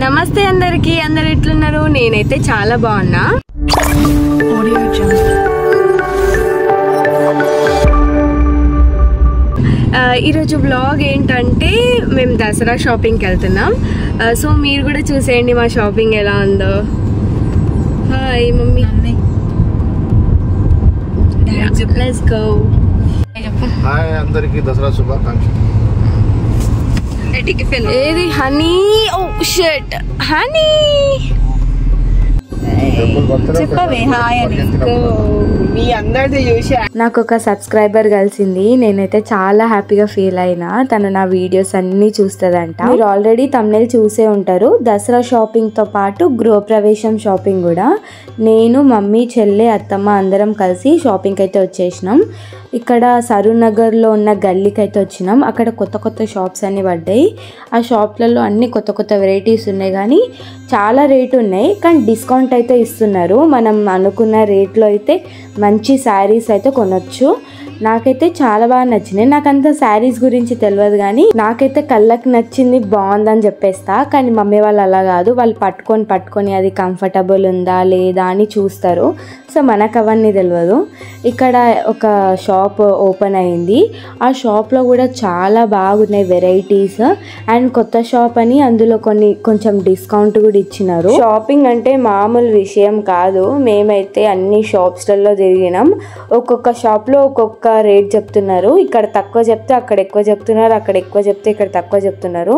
నమస్తే అందరికి, అందరు ఎట్లున్నారు? నేనైతే చాలా బాగున్నా. ఈరోజు బ్లాగ్ ఏంటంటే మేము దసరా షాపింగ్కి వెళ్తున్నాం. సో మీరు కూడా చూసేయండి మా షాపింగ్ ఎలా ఉందో. Hi mummy, let's go. Hi అందరికి దసరా శుభాకాంక్షలు. ఏది హనీ? ఓ షర్ట్ హనీ, చెప్పవే హాయ్ అని. మీ అందరిది చూసా. నాకు ఒక సబ్స్క్రైబర్ కలిసింది, నేనైతే చాలా హ్యాపీగా ఫీల్ అయినా. తను నా వీడియోస్ అన్ని చూస్తుందంట. మీరు ఆల్రెడీ తమ్నెల్ చూసే ఉంటారు. దసరా షాపింగ్ తో పాటు గృహప్రవేశం షాపింగ్ కూడా. నేను మమ్మీ, చెల్లె, అత్తమ్మ అందరం కలిసి షాపింగ్ అయితే వచ్చేసినాం. ఇక్కడ సరూర్ నగర్లో ఉన్న గల్లీకి అయితే వచ్చినాం. అక్కడ కొత్త కొత్త షాప్స్ అన్నీ పడ్డాయి. ఆ షాప్లలో అన్ని కొత్త కొత్త వెరైటీస్ ఉన్నాయి, కానీ చాలా రేటు ఉన్నాయి, కానీ డిస్కౌంట్ అయితే ఇస్తున్నారు. మనం అనుకున్న రేట్లో అయితే మంచి శారీస్ అయితే కొనొచ్చు. నాకైతే చాలా బాగా నచ్చినాయి. నాకంత శారీస్ గురించి తెలియదు, కానీ నాకైతే కళ్ళకి నచ్చింది, బాగుందని చెప్పేస్తా. కానీ మమ్మీ వాళ్ళు అలా కాదు, వాళ్ళు పట్టుకొని అది కంఫర్టబుల్ ఉందా లేదా అని చూస్తారు. సో మనకు అవన్నీ తెలియదు. ఇక్కడ ఒక షాప్ ఓపెన్ అయింది. ఆ షాప్లో కూడా చాలా బాగున్నాయి వెరైటీస్. అండ్ కొత్త షాప్ అని అందులో కొంచెం డిస్కౌంట్ కూడా ఇచ్చినారు. షాపింగ్ అంటే మామూలు విషయం కాదు. మేమైతే అన్ని షాప్స్లలో తిరిగినాం. ఒక్కొక్క షాప్లో ఒక్కొక్క రేట్ చెప్తున్నారు. ఇక్కడ తక్కువ చెప్తే అక్కడ ఎక్కువ చెప్తున్నారు, అక్కడ ఎక్కువ చెప్తే ఇక్కడ తక్కువ చెప్తున్నారు.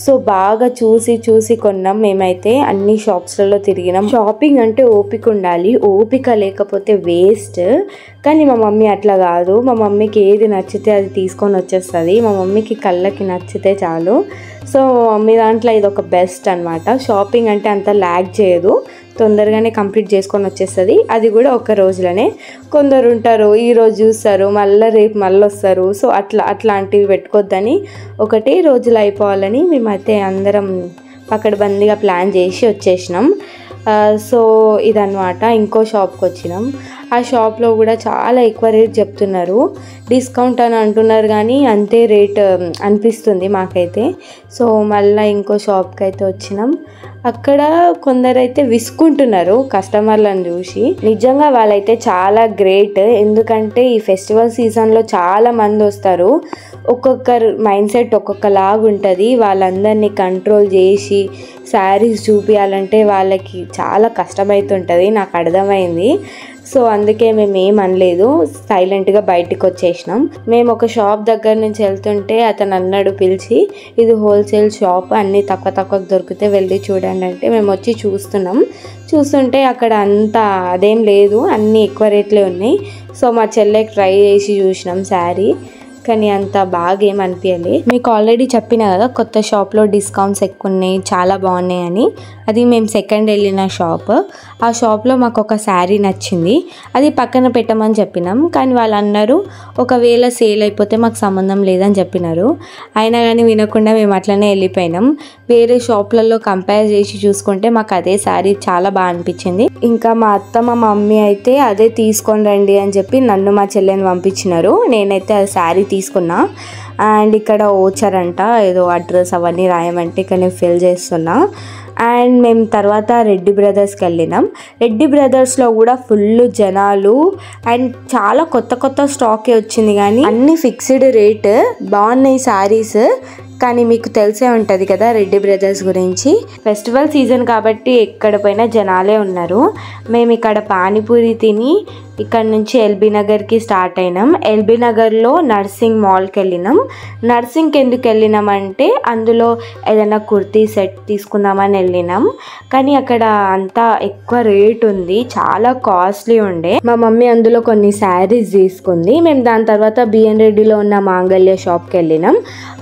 సో బాగా చూసి కొన్నాం. మేమైతే అన్ని షాప్స్లలో తిరిగినాం. షాపింగ్ అంటే ఓపిక ఉండాలి, ఓపిక లేకపోతే వేస్ట్. కానీ మా మమ్మీ అట్లా కాదు. మా మమ్మీకి ఏది నచ్చితే అది తీసుకొని వచ్చేస్తుంది. మా మమ్మీకి కళ్ళకి నచ్చితే చాలు. సో మా మమ్మీ దాంట్లో ఇది ఒక బెస్ట్ అనమాట. షాపింగ్ అంటే అంత ల్యాగ్ చేయదు, తొందరగానే కంప్లీట్ చేసుకొని వచ్చేస్తుంది. అది కూడా ఒక రోజులోనే. కొందరు ఉంటారు ఈరోజు చూస్తారు, మళ్ళీ రేపు మళ్ళీ వస్తారు. సో అట్లాంటివి పెట్టుకోవద్దని, ఒకటే రోజులు అయిపోవాలని మేమైతే అందరం పకడ్బందీగా ప్లాన్ చేసి వచ్చేసినాం. సో ఇదన్నమాట. ఇంకో షాప్కి వచ్చినాం. ఆ షాప్లో కూడా చాలా ఎక్కువ రేట్ చెప్తున్నారు. డిస్కౌంట్ అని అంటున్నారు, కానీ అంతే రేట్ అనిపిస్తుంది మాకైతే. సో మళ్ళీ ఇంకో షాప్కి అయితే వచ్చినాం. అక్కడ కొందరైతే విసుకుంటున్నారు కస్టమర్లను చూసి. నిజంగా వాళ్ళైతే చాలా గ్రేట్. ఎందుకంటే ఈ ఫెస్టివల్ సీజన్లో చాలా మంది వస్తారు. ఒక్కొక్కరు మైండ్ సెట్ ఒక్కొక్కలాగా ఉంటుంది. వాళ్ళందరినీ కంట్రోల్ చేసి శారీస్ చూపించాలంటే వాళ్ళకి చాలా కష్టమవుతుంటుంది, నాకు అర్థమైంది. సో అందుకే మేము ఏం అనలేదు, సైలెంట్గా బయటికి వచ్చేసినాం. మేము ఒక షాప్ దగ్గర నుంచి వెళ్తుంటే అతను అన్నాడు పిలిచి, ఇది హోల్సేల్ షాప్, అన్నీ తక్కువ దొరికితే వెళ్ళి చూడండి అంటే మేము వచ్చి చూస్తుంటే అక్కడ అంతా అదేం లేదు, అన్నీ ఎక్కువ రేట్లే ఉన్నాయి. సో మా చెల్లెకి ట్రై చేసి చూసినాం శారీ, కానీ అంత బాగా ఏం అనిపించలే. మీకు ఆల్రెడీ చెప్పిన కదా కొత్త షాప్లో డిస్కౌంట్స్ ఎక్కువ ఉన్నాయి, చాలా బాగున్నాయి అని. అది మేము సెకండ్ వెళ్ళిన షాప్. ఆ షాప్లో మాకు ఒక శారీ నచ్చింది, అది పక్కన పెట్టమని చెప్పినాం. కానీ వాళ్ళు అన్నారు ఒకవేళ సేల్ అయిపోతే మాకు సంబంధం లేదని చెప్పినారు. అయినా కానీ వినకుండా మేము అట్లనే వెళ్ళిపోయినాం. వేరే షాప్లలో కంపేర్ చేసి చూసుకుంటే మాకు అదే శారీ చాలా బాగా అనిపించింది. ఇంకా మా అత్త మా మమ్మీ అయితే అదే తీసుకొని రండి అని చెప్పి నన్ను మా చెల్లెని పంపించినారు. నేనైతే ఆ శారీ తీసుకున్నా. అండ్ ఇక్కడ ఓచర్ ఏదో అడ్రస్ అవన్నీ రాయమంటే ఇక్కడ నేను ఫిల్ చేస్తున్నా. అండ్ మేము తర్వాత రెడ్డి బ్రదర్స్కి వెళ్ళినాం. రెడ్డి బ్రదర్స్లో కూడా ఫుల్ జనాలు అండ్ చాలా కొత్త స్టాకే వచ్చింది, కానీ అన్ని ఫిక్స్డ్ రేట్. బాగున్నాయి శారీస్, కానీ మీకు తెలిసే ఉంటుంది కదా రెడ్డి బ్రదర్స్ గురించి. ఫెస్టివల్ సీజన్ కాబట్టి ఎక్కడ పోయినా జనాలే ఉన్నారు. మేము ఇక్కడ పానీపూరి తిని ఇక్కడ నుంచి ఎల్బీ నగర్కి స్టార్ట్ అయినాం. ఎల్బీ నగర్లో నర్సింగ్ మాల్కి వెళ్ళినాం. నర్సింగ్కి ఎందుకు వెళ్ళినామంటే అందులో ఏదైనా కుర్తీ సెట్ తీసుకుందామని వెళ్ళినాం, కానీ అక్కడ అంతా ఎక్కువ రేట్ ఉంది, చాలా కాస్ట్లీ ఉండే. మా మమ్మీ అందులో కొన్ని శారీస్ తీసుకుంది. మేము దాని తర్వాత బిఎన్ రెడ్డిలో ఉన్న మాంగళ్య షాప్కి వెళ్ళినాం.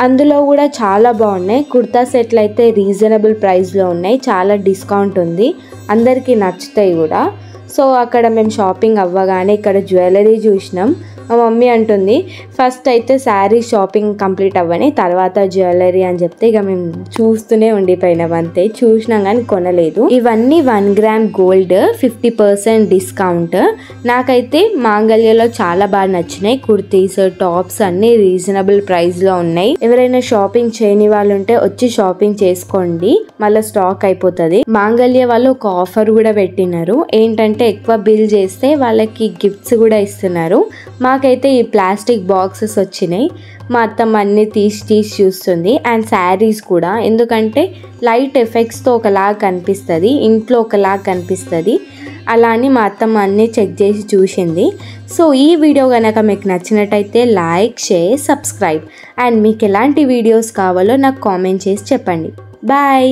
అందులో కూడా చాలా బాగున్నాయి. కుర్తా సెట్లు అయితే రీజనబుల్ ప్రైస్లో ఉన్నాయి, చాలా డిస్కౌంట్ ఉంది, అందరికీ నచ్చుతాయి కూడా. సో అక్కడ మేము షాపింగ్ అవ్వగానే ఇక్కడ జ్యువెలరీ చూసినాం. మా మమ్మీ అంటుంది ఫస్ట్ అయితే శారీ షాపింగ్ కంప్లీట్ అవ్వని తర్వాత జ్యువెలరీ అని చెప్తే ఇక మేము చూస్తూనే ఉండిపోయినాం అంతే. చూసినాం కానీ కొనలేదు. ఇవన్నీ 1 గ్రామ్ గోల్డ్ 50% డిస్కౌంట్. నాకైతే మాంగళ్యలో చాలా బాగా నచ్చినాయి. కుర్తీస్, టాప్స్ అన్ని రీజనబుల్ ప్రైస్ లో ఉన్నాయి. ఎవరైనా షాపింగ్ చేయని వాళ్ళు ఉంటే వచ్చి షాపింగ్ చేసుకోండి, మళ్ళీ స్టాక్ అయిపోతుంది. మాంగళ్య వాళ్ళు ఒక ఆఫర్ కూడా పెట్టినారు. ఏంటంటే ఎక్కువ బిల్ చేస్తే వాళ్ళకి గిఫ్ట్స్ కూడా ఇస్తున్నారు. మాకైతే ఈ ప్లాస్టిక్ బాక్సెస్ వచ్చినాయి. మా అత్తమ్మ అన్ని తీసి చూస్తుంది. అండ్ శారీస్ కూడా, ఎందుకంటే లైట్ ఎఫెక్ట్స్తో ఒకలాగా కనిపిస్తుంది, ఇంట్లో ఒకలాగా కనిపిస్తుంది. అలా అని మా అత్తమ్మ అన్నీ చెక్ చేసి చూసింది. సో ఈ వీడియో కనుక మీకు నచ్చినట్టయితే లైక్, షేర్, సబ్స్క్రైబ్. అండ్ మీకు ఎలాంటి వీడియోస్ కావాలో నాకు కామెంట్ చేసి చెప్పండి. బాయ్.